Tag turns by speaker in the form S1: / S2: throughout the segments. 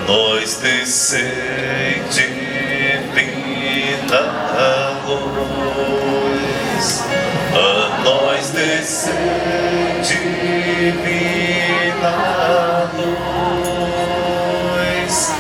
S1: nós descende divina luz, a nós descende divina luz,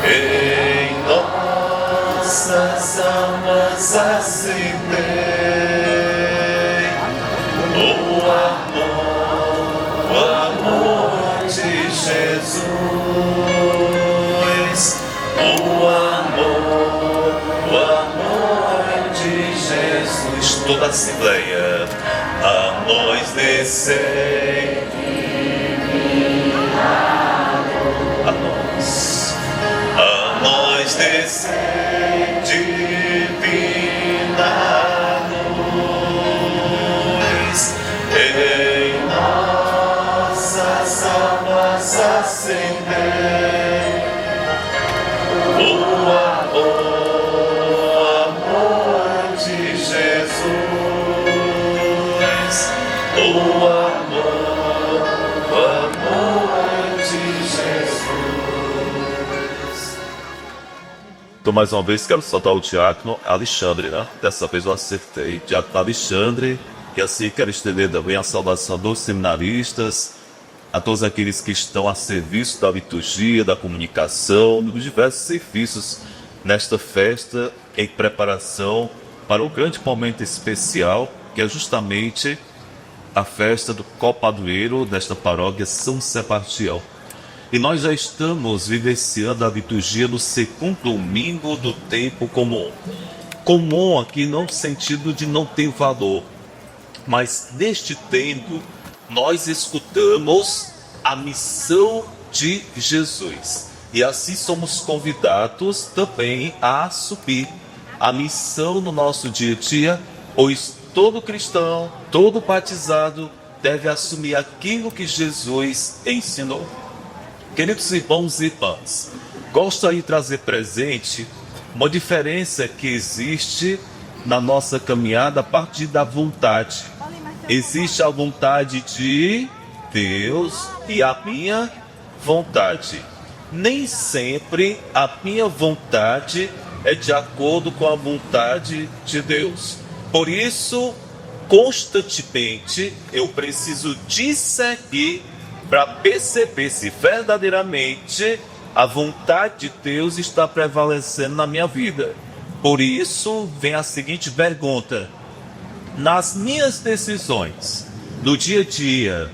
S1: em nossas almas acendei o amor de Jesus, o amor de Jesus. Toda a Assembleia, a nós descende a nós descende divina luz, em nossas almas acendei o amor de Jesus, o amor de Jesus. Então, mais uma vez, quero soltar o diácono Alexandre, né? Dessa vez eu acertei. Diácono Alexandre, e assim quero estender também a saudação dos seminaristas, a todos aqueles que estão a serviço da liturgia, da comunicação, dos diversos serviços nesta festa em preparação para o grande momento especial, que é justamente a festa do Copadroeiro desta paróquia São Sebastião. E nós já estamos vivenciando a liturgia do segundo domingo do tempo comum. Comum aqui não no sentido de não ter valor, mas neste tempo nós escutamos a missão de Jesus. E assim somos convidados também a assumir a missão no nosso dia a dia, pois todo cristão, todo batizado deve assumir aquilo que Jesus ensinou. Queridos irmãos e irmãs, gostaria de trazer presente uma diferença que existe na nossa caminhada a partir da vontade. Existe a vontade de Deus e a minha vontade. Nem sempre a minha vontade é de acordo com a vontade de Deus. Por isso, constantemente, eu preciso discernir para perceber se verdadeiramente a vontade de Deus está prevalecendo na minha vida. Por isso, vem a seguinte pergunta: nas minhas decisões, no dia a dia,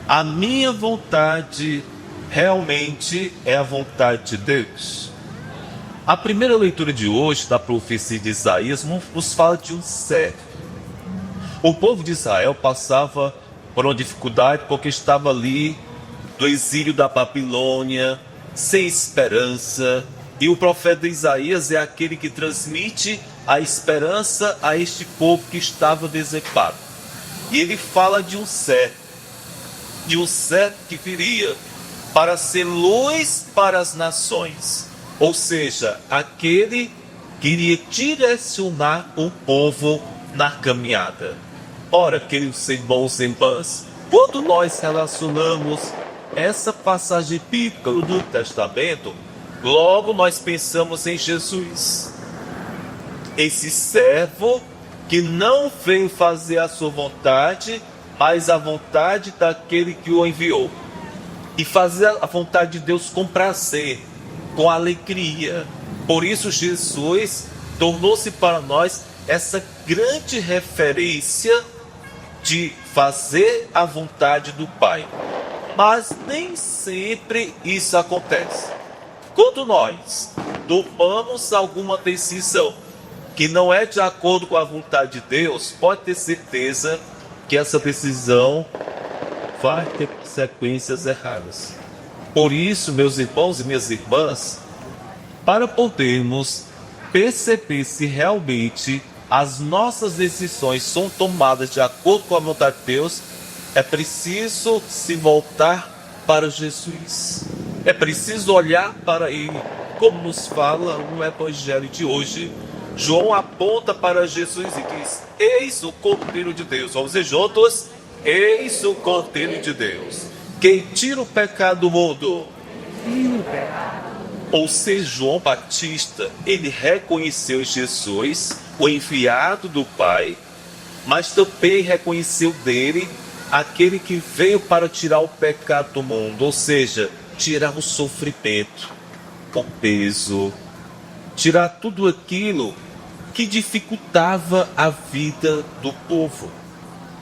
S1: a minha vontade realmente é a vontade de Deus? A primeira leitura de hoje da profecia de Isaías nos fala de um servo. O povo de Israel passava por uma dificuldade porque estava ali no exílio da Babilônia, sem esperança. E o profeta Isaías é aquele que transmite a esperança a este povo que estava desamparado. E ele fala de um servo que viria para ser luz para as nações. Ou seja, aquele que iria direcionar o povo na caminhada. Ora, queridos irmãos e irmãs, quando nós relacionamos essa passagem bíblica do Novo Testamento, logo nós pensamos em Jesus. Esse servo que não veio fazer a sua vontade, mas a vontade daquele que o enviou. E fazer a vontade de Deus com prazer, com alegria. Por isso Jesus tornou-se para nós essa grande referência de fazer a vontade do Pai. Mas nem sempre isso acontece. Quando nós tomamos alguma decisão que não é de acordo com a vontade de Deus, pode ter certeza que essa decisão vai ter consequências erradas. Por isso, meus irmãos e minhas irmãs, para podermos perceber se realmente as nossas decisões são tomadas de acordo com a vontade de Deus, é preciso se voltar para Jesus. É preciso olhar para Ele. Como nos fala no Evangelho de hoje, João aponta para Jesus e diz: eis o Cordeiro de Deus. Vamos dizer juntos: eis o Cordeiro de Deus, quem tira o pecado do mundo. Ou seja, João Batista, ele reconheceu Jesus, o enviado do Pai, mas também reconheceu dele aquele que veio para tirar o pecado do mundo, ou seja, tirar o sofrimento, o peso, tirar tudo aquilo que dificultava a vida do povo.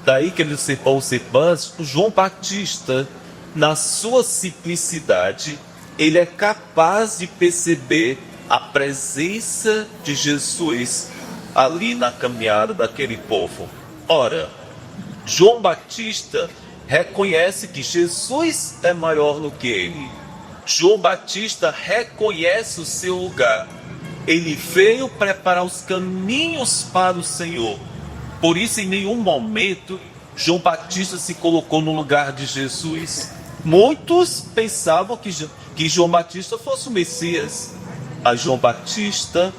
S1: Daí, queridos irmãos e irmãs, o João Batista, na sua simplicidade, ele é capaz de perceber a presença de Jesus ali na caminhada daquele povo. Ora, João Batista reconhece que Jesus é maior do que ele. João Batista reconhece o seu lugar. Ele veio preparar os caminhos para o Senhor. Por isso, em nenhum momento, João Batista se colocou no lugar de Jesus. Muitos pensavam que João Batista fosse o Messias. Mas João Batista,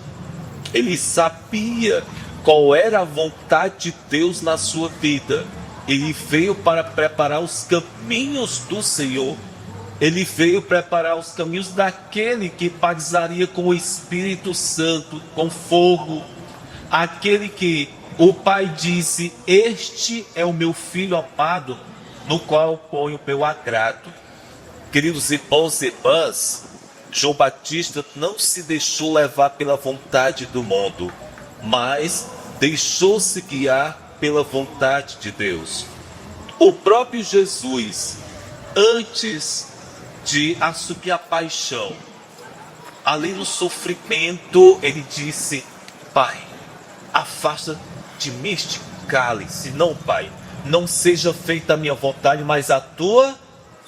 S1: ele sabia qual era a vontade de Deus na sua vida. Ele veio para preparar os caminhos do Senhor. Ele veio preparar os caminhos daquele que batizaria com o Espírito Santo, com fogo. Aquele que o Pai disse: este é o meu Filho amado, no qual ponho o meu agrado. Queridos irmãos e irmãs, João Batista não se deixou levar pela vontade do mundo, mas deixou-se guiar pela vontade de Deus. O próprio Jesus, antes de assumir a paixão, ali no sofrimento, ele disse: Pai, afasta de mim este cálice. Não, Pai, não seja feita a minha vontade, mas a tua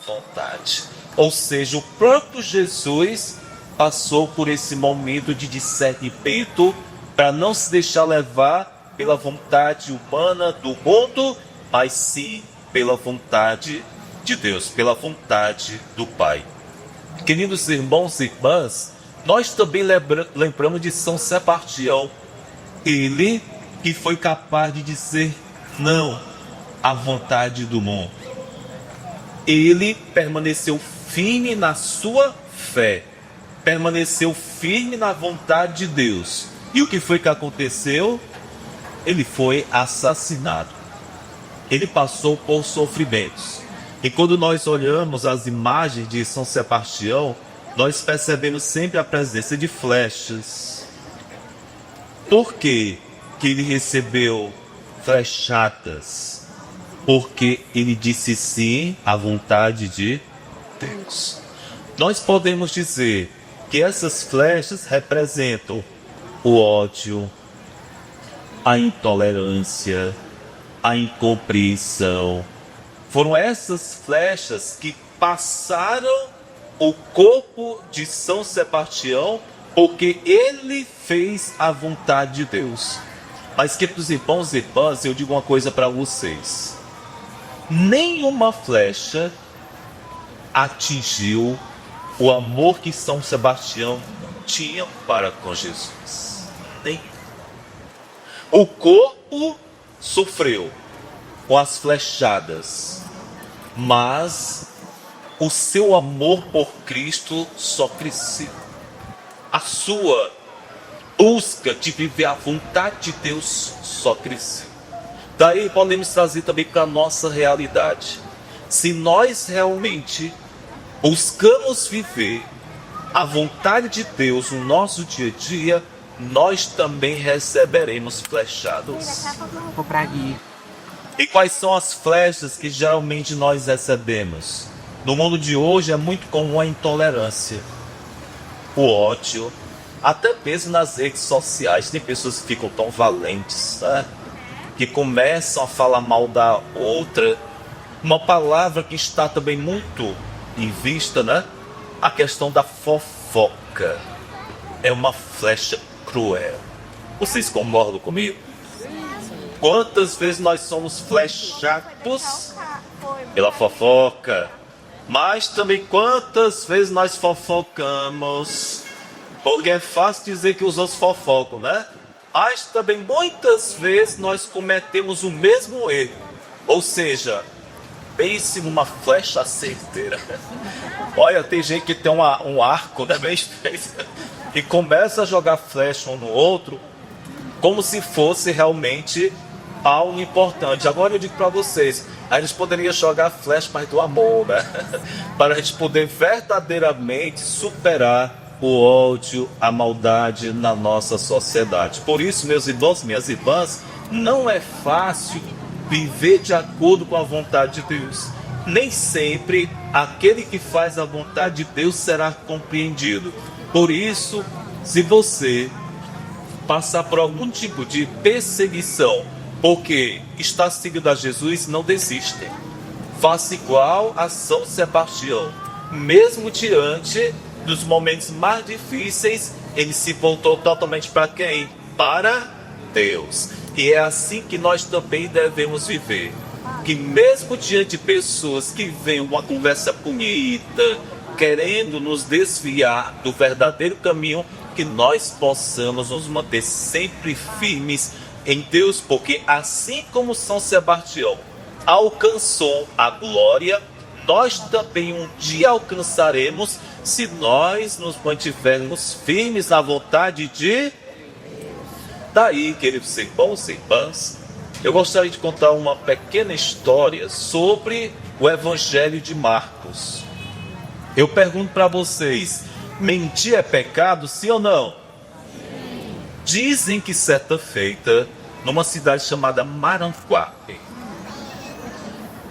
S1: vontade. Ou seja, o próprio Jesus passou por esse momento de discernimento para não se deixar levar pela vontade humana do mundo, mas sim pela vontade de Deus, pela vontade do Pai. Queridos irmãos e irmãs, nós também lembramos de São Sebastião. Ele que foi capaz de dizer não à vontade do mundo. Ele permaneceu firme na sua fé, permaneceu firme na vontade de Deus. E o que foi que aconteceu? Ele foi assassinado. Ele passou por sofrimentos. E quando nós olhamos as imagens de São Sebastião, nós percebemos sempre a presença de flechas. Por quê que ele recebeu flechadas? Porque ele disse sim à vontade de Deus. Nós podemos dizer que essas flechas representam o ódio, a intolerância, a incompreensão. Foram essas flechas que passaram o corpo de São Sebastião, porque ele fez a vontade de Deus. Mas, queridos irmãos e irmãs, eu digo uma coisa para vocês: nenhuma flecha atingiu o amor que São Sebastião tinha para com Jesus. Nem. O corpo sofreu com as flechadas, mas o seu amor por Cristo só cresceu. A sua busca de viver a vontade de Deus só cresceu. Daí podemos trazer também para a nossa realidade. Se nós realmente buscamos viver a vontade de Deus no nosso dia a dia, nós também receberemos flechadas. E quais são as flechas que geralmente nós recebemos? No mundo de hoje é muito comum a intolerância, o ódio, até mesmo nas redes sociais. Tem pessoas que ficam tão valentes, né? Que começam a falar mal da outra. Uma palavra que está também muito em vista, né? A questão da fofoca. É uma flecha cruel. Vocês concordam comigo? Quantas vezes nós somos flechados pela fofoca? Mas também quantas vezes nós fofocamos? Porque é fácil dizer que os outros fofocam, né? Mas também muitas vezes nós cometemos o mesmo erro. Ou seja, pense numa flecha certeira. Olha, tem gente que tem um arco, né, bem feito, e começa a jogar flecha um no outro, como se fosse realmente algo importante. Agora eu digo para vocês, a gente poderia jogar flecha, mas do amor, né? Para a gente poder verdadeiramente superar o ódio, a maldade na nossa sociedade. Por isso, meus irmãos, minhas irmãs, não é fácil viver de acordo com a vontade de Deus. Nem sempre aquele que faz a vontade de Deus será compreendido. Por isso, se você passar por algum tipo de perseguição, porque está seguindo a Jesus, não desiste. Faça igual a São Sebastião. Mesmo diante dos momentos mais difíceis, ele se voltou totalmente para quem? Para Deus. E é assim que nós também devemos viver. Que mesmo diante de pessoas que veem uma conversa bonita, querendo nos desviar do verdadeiro caminho, que nós possamos nos manter sempre firmes em Deus, porque assim como São Sebastião alcançou a glória, nós também um dia alcançaremos, se nós nos mantivermos firmes na vontade de... Daí, queridos irmãos e irmãs, eu gostaria de contar uma pequena história sobre o Evangelho de Marcos. Eu pergunto para vocês, mentir é pecado, sim ou não? Dizem que certa feita, numa cidade chamada Maranguape,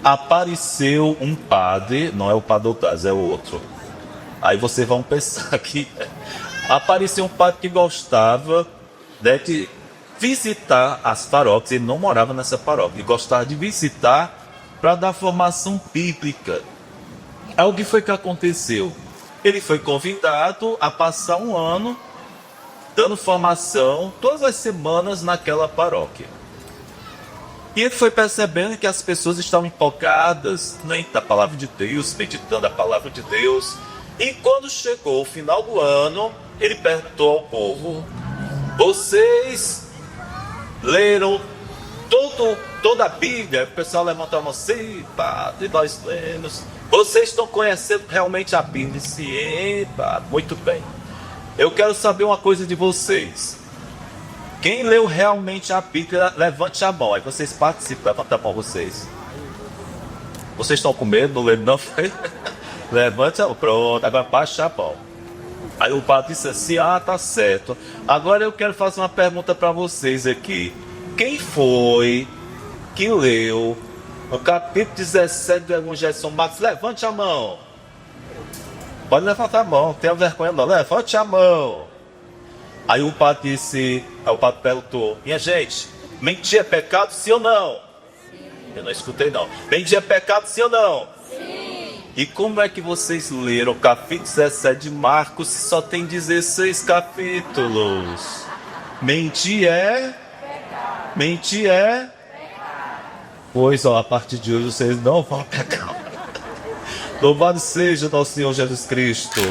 S1: apareceu um padre, não é o padre Otávio, é o outro. Aí vocês vão pensar que apareceu um padre que gostava, né, de visitar as paróquias. Ele não morava nessa paróquia, ele gostava de visitar para dar formação bíblica. Aí o que foi que aconteceu? Ele foi convidado a passar um ano dando formação todas as semanas naquela paróquia. E ele foi percebendo que as pessoas estavam empolgadas na palavra de Deus, meditando a palavra de Deus. E quando chegou o final do ano, ele perguntou ao povo: vocês leram toda a Bíblia? O pessoal levantou a mão: sim, padre, nós lemos. Vocês estão conhecendo realmente a Bíblia? Sim, padre, muito bem. Eu quero saber uma coisa de vocês. Quem leu realmente a Bíblia, levante a mão. Aí vocês participam, levanta a mão vocês. Vocês estão com medo? Não leram não? Levante a mão, pronto, agora baixa a mão. Aí o padre disse assim: ah, tá certo. Agora eu quero fazer uma pergunta para vocês aqui. Quem foi que leu o capítulo 17 do Evangelho de São Marcos? Levante a mão. Pode levantar a mão, não tenha vergonha não. Levante a mão. Aí o padre disse, aí o padre perguntou: minha gente, mentir é pecado, sim ou não? Sim. Eu não escutei não. Mentir é pecado, sim ou não? Sim. E como é que vocês leram o capítulo 17 de Marcos se só tem 16 capítulos? Mentir é pecado. Mentir é pecado. Pois ó, a partir de hoje vocês não vão pecar. Louvado seja nosso Senhor Jesus Cristo.